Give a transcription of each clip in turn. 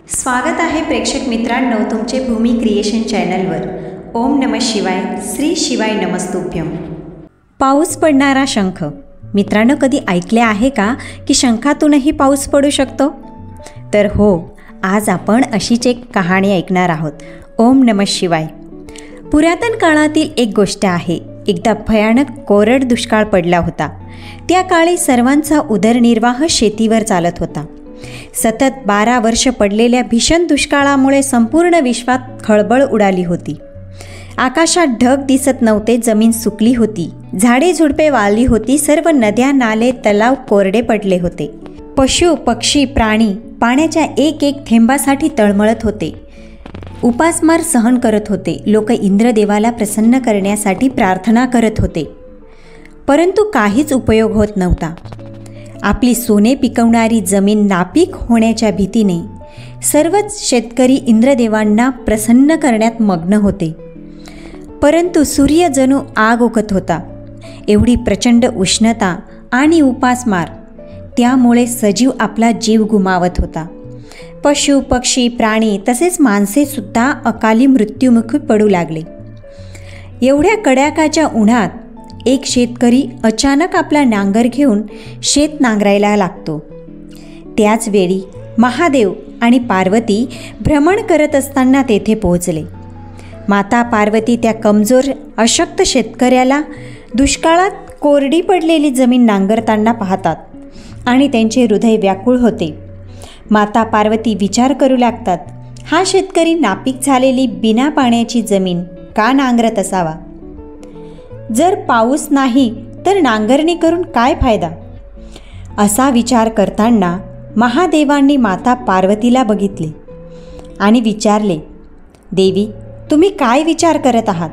स्वागत आहे प्रेक्षक मित्रांनो तुमचे भूमी क्रिएशन चॅनलवर। ओम नमः शिवाय, श्री शिवाय नमस्तुभ्यम। पाऊस पडणारा शंख। मित्रांनो, कधी ऐकले आहे का की शंखातूनही पाऊस पडू शकतो? तर हो, आज आपण अशीच एक कहाणी ऐकणार आहोत। ओम नमः शिवाय। पुरातन काळातील एक गोष्ट आहे। एकदा भयानक कोरड दुष्काळ पडला होता। त्या काळी सर्वांचा उदरनिर्वाह शेतीवर चालत होता। सतत 12 वर्ष पडलेल्या भीषण दुष्काळामुळे संपूर्ण विश्वात खळबळ उडाली होती। आकाशात ढग दिसत नव्हते, जमीन सुकली होती, झाडे झुडपे वाळली होती, सर्व नद्या नाले तलाव कोरडे पडले होते। पशु पक्षी प्राणी पाण्याच्या एक एक थेंबासाठी तळमळत होते, उपासमार सहन करत होते। लोक इंद्रदेवाला प्रसन्न करण्यासाठी प्रार्थना करत होते, परंतु काहीच उपयोग होत नव्हता। आपली सोने पिकवणारी जमीन नापीक होण्याच्या भीतीने सर्वच शेतकरी इंद्रदेवांना प्रसन्न करण्यात मग्न होते, परंतु सूर्य जणू आग ओकत होता। एवढी प्रचंड उष्णता आणि उपासमार, त्यामुळे सजीव आपला जीव गुमावत होता। पशु पक्षी प्राणी तसेच माणसे सुद्धा अकाली मृत्युमुखी पडू लागले। एवढ्या कडाक्याच्या उन्हात एक शेतकरी अचानक आपला नांगर घेऊन शेत नांगरायला लागतो। त्याच वेळी महादेव आणि पार्वती भ्रमण करत असताना तेथे पोहोचले। माता पार्वती त्या कमजोर अशक्त शेतकऱ्याला दुष्काळात कोरडी पडलेली जमीन नांगरताना पाहतात आणि त्यांचे हृदय व्याकुळ होते। माता पार्वती विचार करू लागतात, हा शेतकरी नापीक झालेली बिना पाण्याची जमीन का नांगरत असावा? जर पाऊस नाही तर नांगरणी करून काय फायदा? असा विचार करताना महादेवांनी माता पार्वतीला बघितले आणि विचारले, देवी, तुम्ही काय विचार करत आहात?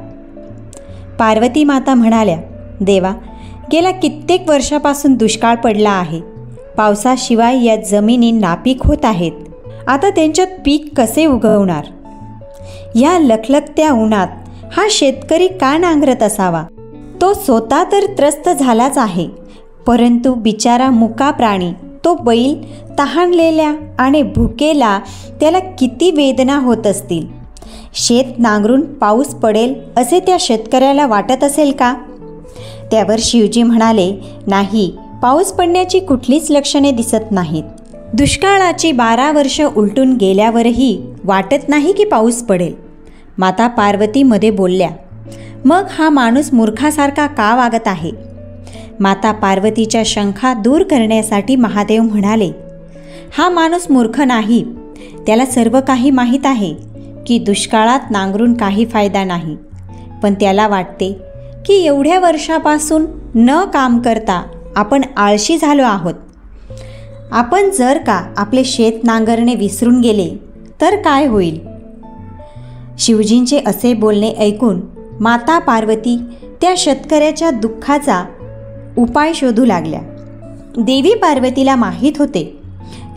पार्वती माता म्हणाल्या, देवा, गेल्या कित्येक वर्षापासून दुष्काळ पडला आहे। पावसाशिवाय या जमिनी नापीक होत आहेत। आता त्यांच्यात पीक कसे उगवणार? या लखलखत्या उन्हात हा शेतकरी का नांगरत असावा? तो स्वतः तर त्रस्त झालाच आहे, परंतु बिचारा मुका प्राणी, तो बैल तहानलेल्या आणि भुकेला, त्याला किती वेदना होत असतील। शेत नांगरून पाऊस पडेल असे त्या शेतकऱ्याला वाटत असेल का? त्यावर शिवजी म्हणाले, नाही, पाऊस पडण्याची कुठलीच लक्षणे दिसत नाहीत। दुष्काळाची 12 वर्ष उलटून गेल्यावरही वाटत नाही की पाऊस पडेल। माता पार्वती मध्ये बोलल्या, मग हा माणूस मूर्खासारखा का वागत आहे? माता पार्वतीच्या शंका दूर करण्यासाठी महादेव म्हणाले, हा माणूस मूर्ख नाही, त्याला सर्व काही माहीत आहे की दुष्काळात नांगरून काही फायदा नाही, पण त्याला वाटते की एवढ्या वर्षापासून न काम करता आपण आळशी झालो आहोत। आपण जर का आपले शेत नांगरणे विसरून गेले तर काय होईल? शिवजींचे असे बोलणे ऐकून माता पार्वती त्या शेतकऱ्याच्या दुःखाचा उपाय शोधू लागल्या। देवी पार्वतीला माहीत होते,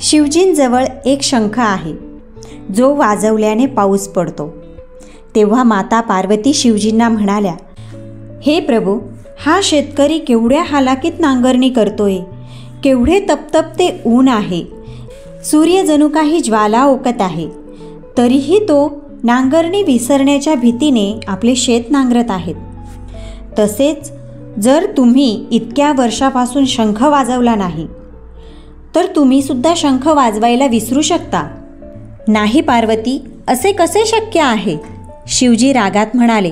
शिवजींजवळ एक शंख आहे जो वाजवल्याने पाऊस पडतो। तेव्हा माता पार्वती शिवजींना म्हणाल्या, हे प्रभू, हा शेतकरी केवढ्या हालाकीत नांगरणी करतोय, केवढे तपतपते ऊन आहे, सूर्य जणू काही ज्वाला ओकत आहे, तरीही तो नांगरणी विसरण्याच्या भीतीने आपले शेत नांगरत आहेत। तसेच जर तुम्ही इतक्या वर्षापासून शंख वाजवला नाही तर तुम्ही सुद्धा शंख वाजवायला विसरू शकता। नाही पार्वती, असे कसे शक्य आहे? शिवजी रागात म्हणाले,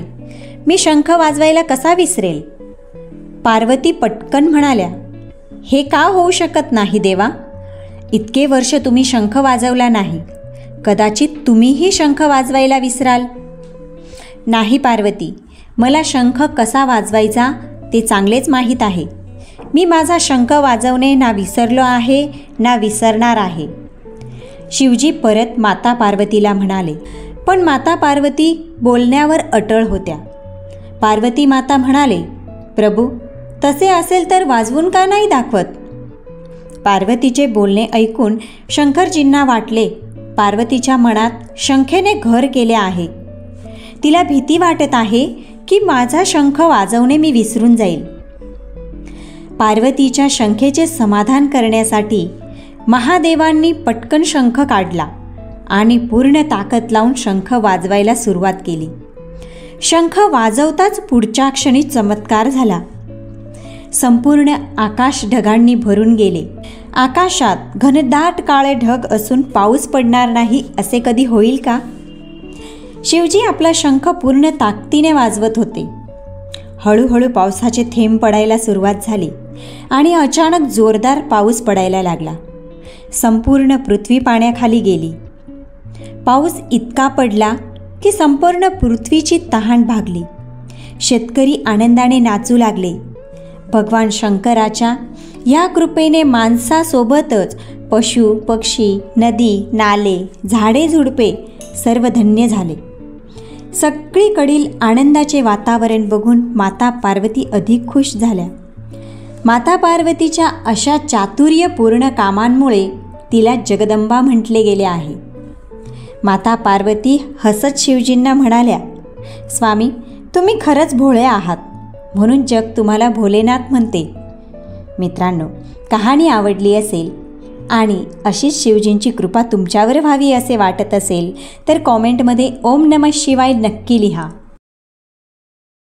मी शंख वाजवायला कसा विसरेल? पार्वती पटकन म्हणाल्या, हे का होऊ शकत नाही देवा? इतके वर्ष तुम्ही शंख वाजवला नाही, कदाचित तुम्हीही शंख वाजवायला विसराल। नाही पार्वती, मला शंख कसा वाजवायचा ते चांगलेच माहीत आहे। मी माझा शंख वाजवणे ना विसरलो आहे ना विसरणार आहे। शिवजी परत माता पार्वतीला म्हणाले, पण माता पार्वती बोलण्यावर अटळ होत्या। पार्वती माता म्हणाले, प्रभू, तसे असेल तर वाजवून का नाही दाखवत? पार्वतीचे बोलणे ऐकून शंकरजींना वाटले, पार्वतीच्या मनात शंखेने घर केले आहे। तिला भीती वाटत आहे की माझा शंख वाजवणे मी विसरून जाईल। पार्वतीच्या शंखेचे समाधान करण्यासाठी महादेवांनी पटकन शंख काढला आणि पूर्ण ताकद लावून शंख वाजवायला सुरुवात केली. शंख वाजवताच पुढच्या क्षणी चमत्कार झाला. संपूर्ण आकाश ढगांनी भरून गेले. आकाशात घनदाट काळे ढग असून पाऊस पडणार नाही असे कधी होईल का? शिवजी आपला शंख पूर्ण ताकदीने वाजवत होते. हळूहळू पावसाचे थेंब पडायला सुरुवात झाली आणि अचानक जोरदार पाऊस पडायला लागला. संपूर्ण पृथ्वी पाण्याखाली गेली. पाऊस इतका पडला की संपूर्ण पृथ्वीची तहान भागली. शेतकरी आनंदाने नाचू लागले. भगवान शंकराच्या या कृपेने माणसासोबतच पशु पक्षी, नदी नाले, झाडे झुडपे सर्व धन्य झाले. सगळीकडील आनंदाचे वातावरण बघून माता पार्वती अधिक खुश झाल्या. माता पार्वतीच्या अशा चातुर्यपूर्ण कामांमुळे तिला जगदंबा म्हटले गेले आहे. माता पार्वती हसत शिवजींना म्हणाल्या, स्वामी, तुम्ही खरंच भोळे आहात, म्हणून जग तुम्हाला भोलेनाथ म्हणते. मित्रांनो, कहाणी आवडली असेल आणि अशीच शिवजींची कृपा तुमच्यावर व्हावी असे वाटत असेल तर कॉमेंटमध्ये ओम नमः शिवाय नक्की लिहा.